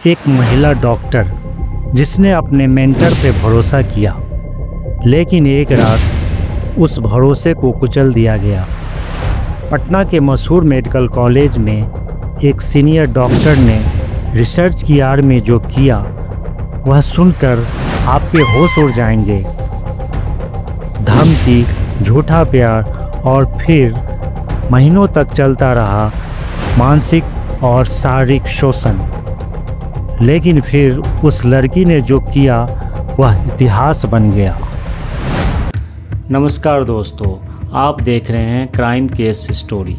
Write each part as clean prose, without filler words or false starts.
एक महिला डॉक्टर जिसने अपने मेंटर पे भरोसा किया, लेकिन एक रात उस भरोसे को कुचल दिया गया। पटना के मशहूर मेडिकल कॉलेज में एक सीनियर डॉक्टर ने रिसर्च की आड़ में जो किया वह सुनकर आपके होश उड़ जाएंगे। धमकी, झूठा प्यार और फिर महीनों तक चलता रहा मानसिक और शारीरिक शोषण। लेकिन फिर उस लड़की ने जो किया वह इतिहास बन गया। नमस्कार दोस्तों, आप देख रहे हैं क्राइम केस स्टोरी,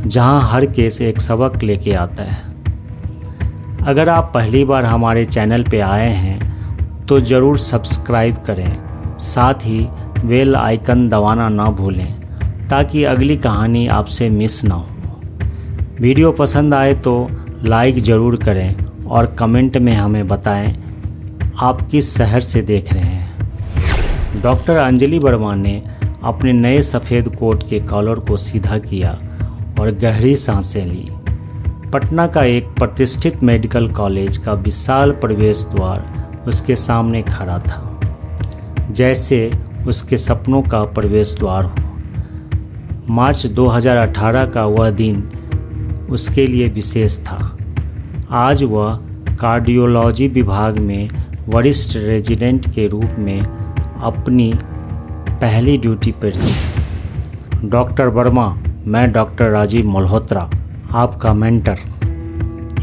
जहां हर केस एक सबक लेके आता है। अगर आप पहली बार हमारे चैनल पे आए हैं तो ज़रूर सब्सक्राइब करें, साथ ही बेल आइकन दबाना ना भूलें ताकि अगली कहानी आपसे मिस ना हो। वीडियो पसंद आए तो लाइक ज़रूर करें और कमेंट में हमें बताएं आप किस शहर से देख रहे हैं। डॉक्टर अंजलि वर्मा ने अपने नए सफ़ेद कोट के कॉलर को सीधा किया और गहरी सांसें ली। पटना का एक प्रतिष्ठित मेडिकल कॉलेज का विशाल प्रवेश द्वार उसके सामने खड़ा था, जैसे उसके सपनों का प्रवेश द्वार हो। मार्च 2018 का वह दिन उसके लिए विशेष था। आज वह कार्डियोलॉजी विभाग में वरिष्ठ रेजिडेंट के रूप में अपनी पहली ड्यूटी पर थी। डॉक्टर वर्मा, मैं डॉक्टर राजीव मल्होत्रा, आपका मेंटर।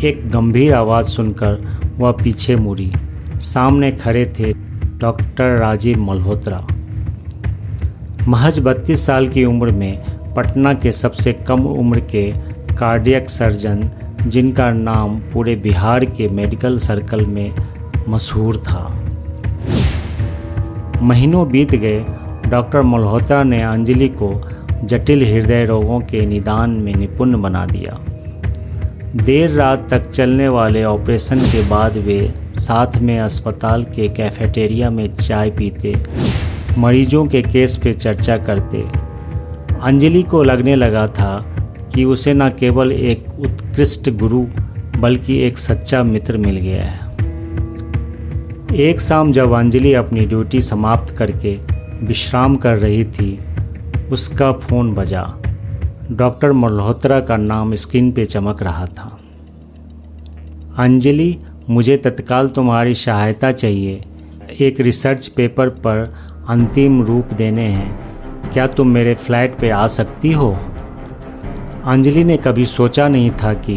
एक गंभीर आवाज़ सुनकर वह पीछे मुड़ी। सामने खड़े थे डॉक्टर राजीव मल्होत्रा, महज 32 साल की उम्र में पटना के सबसे कम उम्र के कार्डियक सर्जन, जिनका नाम पूरे बिहार के मेडिकल सर्कल में मशहूर था। महीनों बीत गए। डॉक्टर मल्होत्रा ने अंजलि को जटिल हृदय रोगों के निदान में निपुण बना दिया। देर रात तक चलने वाले ऑपरेशन के बाद वे साथ में अस्पताल के कैफेटेरिया में चाय पीते, मरीजों के केस पे चर्चा करते। अंजलि को लगने लगा था कि उसे न केवल एक उत्कृष्ट गुरु बल्कि एक सच्चा मित्र मिल गया है। एक शाम जब अंजलि अपनी ड्यूटी समाप्त करके विश्राम कर रही थी, उसका फ़ोन बजा। डॉक्टर मल्होत्रा का नाम स्क्रीन पे चमक रहा था। अंजलि, मुझे तत्काल तुम्हारी सहायता चाहिए। एक रिसर्च पेपर पर अंतिम रूप देने हैं। क्या तुम मेरे फ्लैट पे आ सकती हो? अंजलि ने कभी सोचा नहीं था कि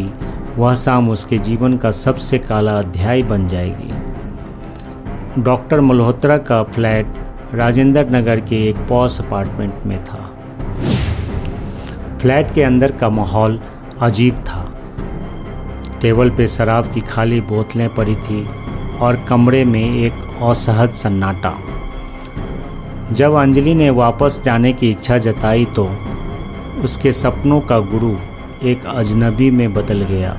वह शाम उसके जीवन का सबसे काला अध्याय बन जाएगी। डॉक्टर मल्होत्रा का फ्लैट राजेंद्र नगर के एक पॉश अपार्टमेंट में था। फ्लैट के अंदर का माहौल अजीब था। टेबल पे शराब की खाली बोतलें पड़ी थी और कमरे में एक असहज सन्नाटा। जब अंजलि ने वापस जाने की इच्छा जताई तो उसके सपनों का गुरु एक अजनबी में बदल गया।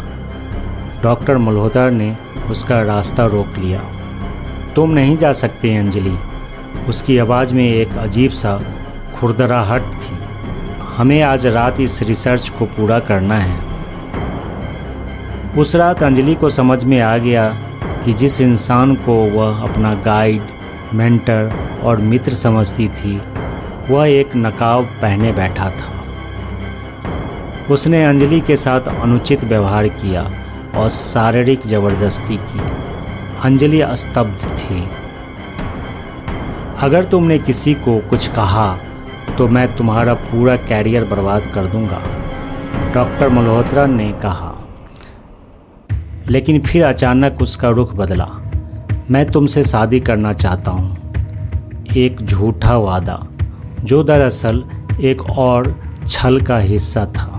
डॉक्टर मल्होत्रा ने उसका रास्ता रोक लिया। तुम नहीं जा सकते अंजलि। उसकी आवाज़ में एक अजीब सा खुरदराहट थी। हमें आज रात इस रिसर्च को पूरा करना है। उस रात अंजलि को समझ में आ गया कि जिस इंसान को वह अपना गाइड, मेंटर और मित्र समझती थी, वह एक नकाब पहने बैठा था। उसने अंजलि के साथ अनुचित व्यवहार किया और शारीरिक जबरदस्ती की। अंजलि स्तब्ध थी। अगर तुमने किसी को कुछ कहा तो मैं तुम्हारा पूरा कैरियर बर्बाद कर दूंगा, डॉक्टर मल्होत्रा ने कहा। लेकिन फिर अचानक उसका रुख बदला। मैं तुमसे शादी करना चाहता हूँ। एक झूठा वादा जो दरअसल एक और छल का हिस्सा था।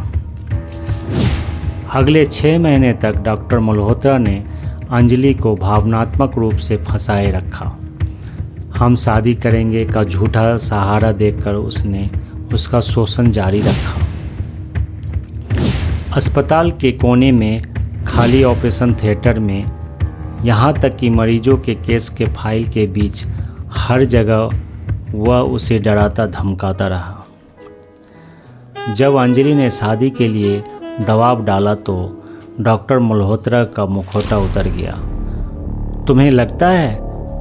अगले 6 महीने तक डॉक्टर मल्होत्रा ने अंजलि को भावनात्मक रूप से फंसाए रखा। हम शादी करेंगे का झूठा सहारा देकर उसने उसका शोषण जारी रखा। अस्पताल के कोने में, खाली ऑपरेशन थिएटर में, यहाँ तक कि मरीजों के केस के फाइल के बीच, हर जगह वह उसे डराता धमकाता रहा। जब अंजलि ने शादी के लिए दबाव डाला तो डॉक्टर मल्होत्रा का मुखौटा उतर गया। तुम्हें लगता है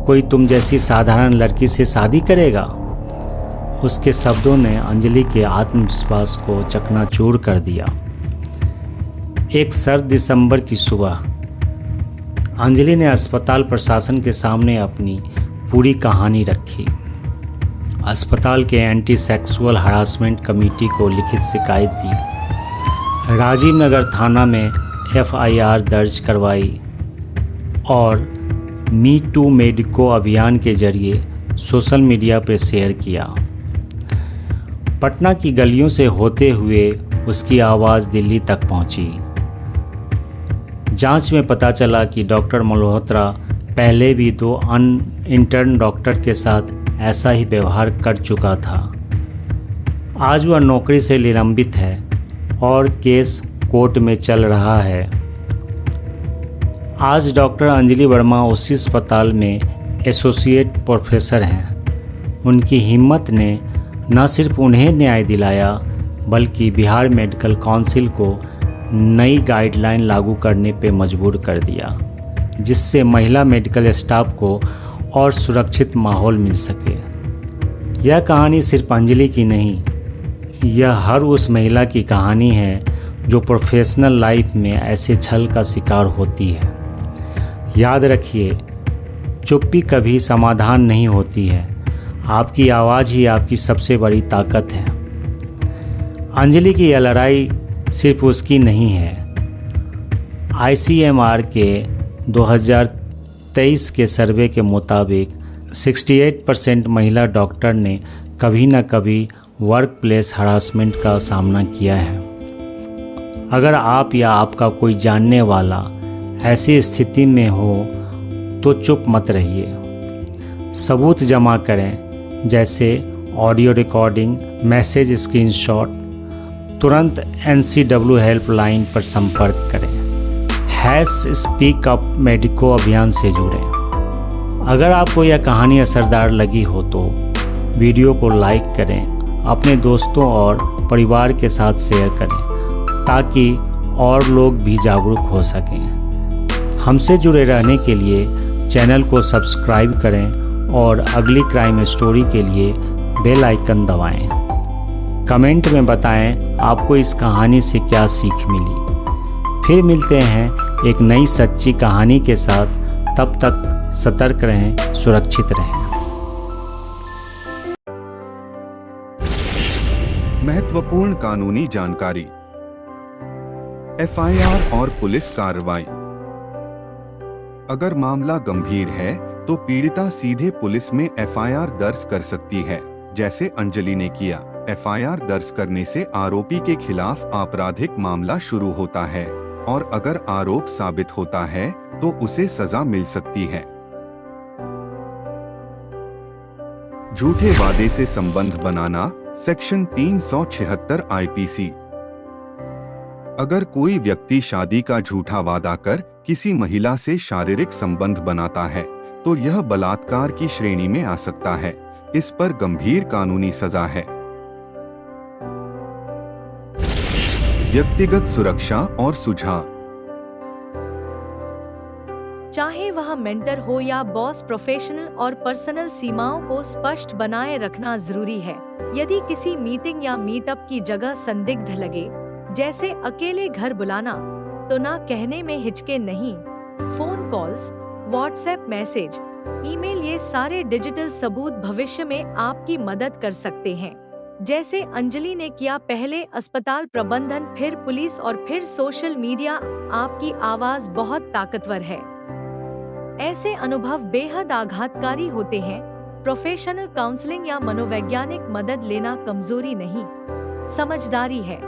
कोई तुम जैसी साधारण लड़की से शादी करेगा? उसके शब्दों ने अंजलि के आत्मविश्वास को चकनाचूर कर दिया। एक सर्द दिसंबर की सुबह अंजलि ने अस्पताल प्रशासन के सामने अपनी पूरी कहानी रखी। अस्पताल के एंटी सेक्सुअल हरासमेंट कमेटी को लिखित शिकायत दी, राजीव नगर थाना में FIR दर्ज करवाई और मी टू मेडिको अभियान के जरिए सोशल मीडिया पर शेयर किया। पटना की गलियों से होते हुए उसकी आवाज़ दिल्ली तक पहुंची। जांच में पता चला कि डॉक्टर मल्होत्रा पहले भी 2 इंटर्न डॉक्टर के साथ ऐसा ही व्यवहार कर चुका था। आज वह नौकरी से निलंबित है और केस कोर्ट में चल रहा है। आज डॉक्टर अंजलि वर्मा उसी अस्पताल में एसोसिएट प्रोफेसर हैं। उनकी हिम्मत ने न सिर्फ उन्हें न्याय दिलाया बल्कि बिहार मेडिकल काउंसिल को नई गाइडलाइन लागू करने पर मजबूर कर दिया, जिससे महिला मेडिकल स्टाफ को और सुरक्षित माहौल मिल सके। यह कहानी सिर्फ अंजलि की नहीं, यह हर उस महिला की कहानी है जो प्रोफेशनल लाइफ में ऐसे छल का शिकार होती है। याद रखिए, चुप्पी कभी समाधान नहीं होती है। आपकी आवाज़ ही आपकी सबसे बड़ी ताकत है। अंजलि की यह लड़ाई सिर्फ उसकी नहीं है। ICMR के 2023 के सर्वे के मुताबिक 68% महिला डॉक्टर ने कभी न कभी वर्क प्लेस हरासमेंट का सामना किया है। अगर आप या आपका कोई जानने वाला ऐसी स्थिति में हो तो चुप मत रहिए। सबूत जमा करें, जैसे ऑडियो रिकॉर्डिंग, मैसेज स्क्रीनशॉट। तुरंत NCW हेल्पलाइन पर संपर्क करें। #स्पीक अप मेडिको अभियान से जुड़ें। अगर आपको यह कहानी असरदार लगी हो तो वीडियो को लाइक करें, अपने दोस्तों और परिवार के साथ शेयर करें ताकि और लोग भी जागरूक हो सकें। हमसे जुड़े रहने के लिए चैनल को सब्सक्राइब करें और अगली क्राइम स्टोरी के लिए बेल आइकन दबाएं। कमेंट में बताएं आपको इस कहानी से क्या सीख मिली। फिर मिलते हैं एक नई सच्ची कहानी के साथ। तब तक सतर्क रहें, सुरक्षित रहें। महत्वपूर्ण कानूनी जानकारी, FIR और पुलिस कार्रवाई। अगर मामला गंभीर है तो पीड़िता सीधे पुलिस में FIR दर्ज कर सकती है, जैसे अंजलि ने किया। FIR दर्ज करने से आरोपी के खिलाफ आपराधिक मामला शुरू होता है और अगर आरोप साबित होता है तो उसे सजा मिल सकती है। झूठे वादे से संबंध बनाना, सेक्शन 376 IPC। अगर कोई व्यक्ति शादी का झूठा वादा कर किसी महिला से शारीरिक संबंध बनाता है तो यह बलात्कार की श्रेणी में आ सकता है। इस पर गंभीर कानूनी सजा है। व्यक्तिगत सुरक्षा और सुझाव। चाहे वह मेंटर हो या बॉस, प्रोफेशनल और पर्सनल सीमाओं को स्पष्ट बनाए रखना जरूरी है। यदि किसी मीटिंग या मीटअप की जगह संदिग्ध लगे, जैसे अकेले घर बुलाना, तो ना कहने में हिचके नहीं। Phone calls, WhatsApp message, email, ये सारे डिजिटल सबूत भविष्य में आपकी मदद कर सकते हैं। जैसे अंजलि ने किया, पहले अस्पताल प्रबंधन, फिर पुलिस और फिर सोशल मीडिया। आपकी आवाज बहुत ताकतवर है। ऐसे अनुभव बेहद आघातकारी होते हैं। प्रोफेशनल काउंसलिंग या मनोवैज्ञानिक मदद लेना कमजोरी नहीं, समझदारी है।